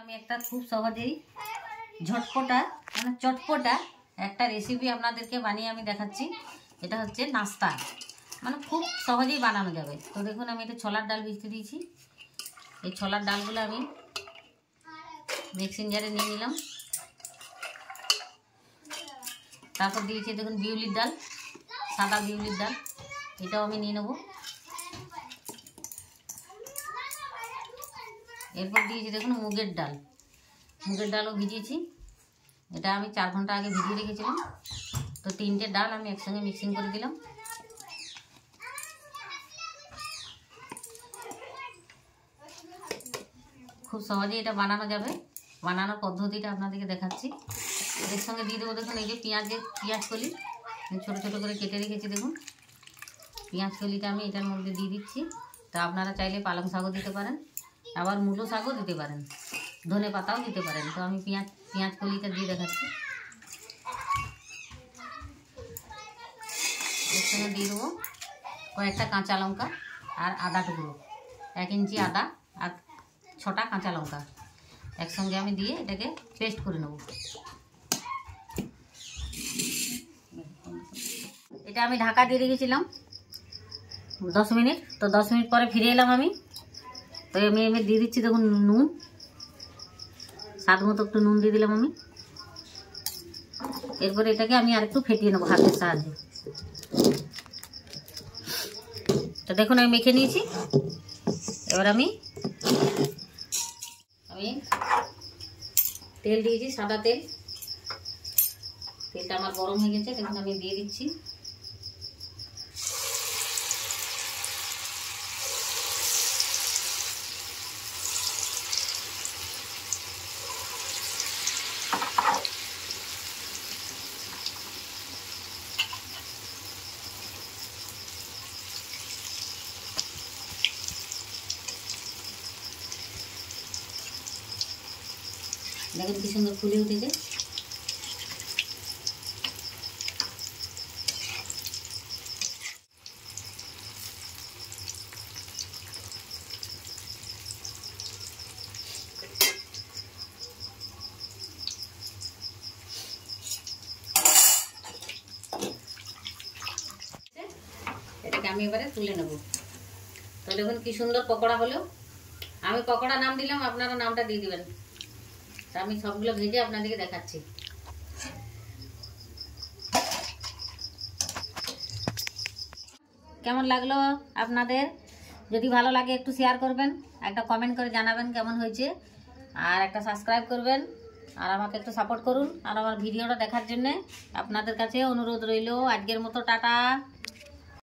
আমি একটা খুব সহজেই ঝটপটা মানে চটপটা একটা রেসিপি আপনাদেরকে বানিয়ে আমি দেখাচ্ছি। এটা হচ্ছে নাস্তা, মানে খুব সহজেই বানানো যাবে। তো দেখুন আমি এটা ছোলার ডাল ভিজতে দিয়েছি। এই ছোলার ডালগুলো আমি মিক্সিং জারে নিয়ে নিলাম। তারপর দিয়েছি দেখুন বিউলির ডাল, সাদা বিউলির ডাল, এটাও আমি নিয়ে নেব। এরপর দিয়েছি দেখুন মুগের ডাল, মুগের ডালও ভিজিয়েছি। এটা আমি 4 ঘন্টা আগে ভিজিয়ে রেখেছিলাম। তো 3টে ডাল আমি একসঙ্গে মিক্সিং করে দিলাম। খুব সহজেই এটা বানানো যাবে, বানানোর পদ্ধতিটা আপনাদেরকে দেখাচ্ছি। এর সঙ্গে দিয়ে দেবো দেখুন এই যে পেঁয়াজ কলি ছোটো ছোটো করে কেটে রেখেছি। দেখুন পেঁয়াজ কলিটা আমি এটার মধ্যে দিয়ে দিচ্ছি। তা আপনারা চাইলে পালং শাকও দিতে পারেন, আবার মূলো শাকও দিতে পারেন, ধনে পাতাও দিতে পারেন। তো আমি পেঁয়াজ কলিটা দিয়ে দেখাচ্ছি। এর সঙ্গে দিয়ে দেবো কয়েকটা কাঁচা লঙ্কা আর আদা টুকরো, 1 ইঞ্চি আদা আর 6টা কাঁচা লঙ্কা একসঙ্গে আমি দিয়ে এটাকে পেস্ট করে নেব। এটা আমি ঢাকা দিয়ে রেখেছিলাম 10 মিনিট। তো 10 মিনিট পরে ফিরে এলাম আমি। তো আমি দিয়ে দিচ্ছি দেখুন নুন, স্বাদ মতো একটু নুন দিয়ে দিলাম আমি। এরপরে এটাকে আমি আর একটু ফেটিয়ে নেবো হাতের সাহায্যে। তো দেখুন আমি মেখে নিয়েছি। এবার আমি তেল দিয়েছি, সাদা তেল। তেলটা আমার গরম হয়ে গেছে, দেখুন আমি দিয়ে দিচ্ছি। দেখুন কি সুন্দর ফুলে উঠেছে। এটাকে আমি এবারে তুলে নেব। তো দেখুন কি সুন্দর পকোড়া হলো। আমি পকোড়া নাম দিলাম, আপনারা নামটা দিয়ে দিবেন। তা আমি সবগুলো ভেজে আপনাদেরকে দেখাচ্ছি। কেমন লাগলো আপনাদের? যদি ভালো লাগে একটু শেয়ার করবেন, একটা কমেন্ট করে জানাবেন কেমন হয়েছে, আর একটা সাবস্ক্রাইব করবেন, আর আমাকে একটু সাপোর্ট করুন। আর আমার ভিডিওটা দেখার জন্য আপনাদের কাছে অনুরোধ রইল। আজকের মতো টাটা।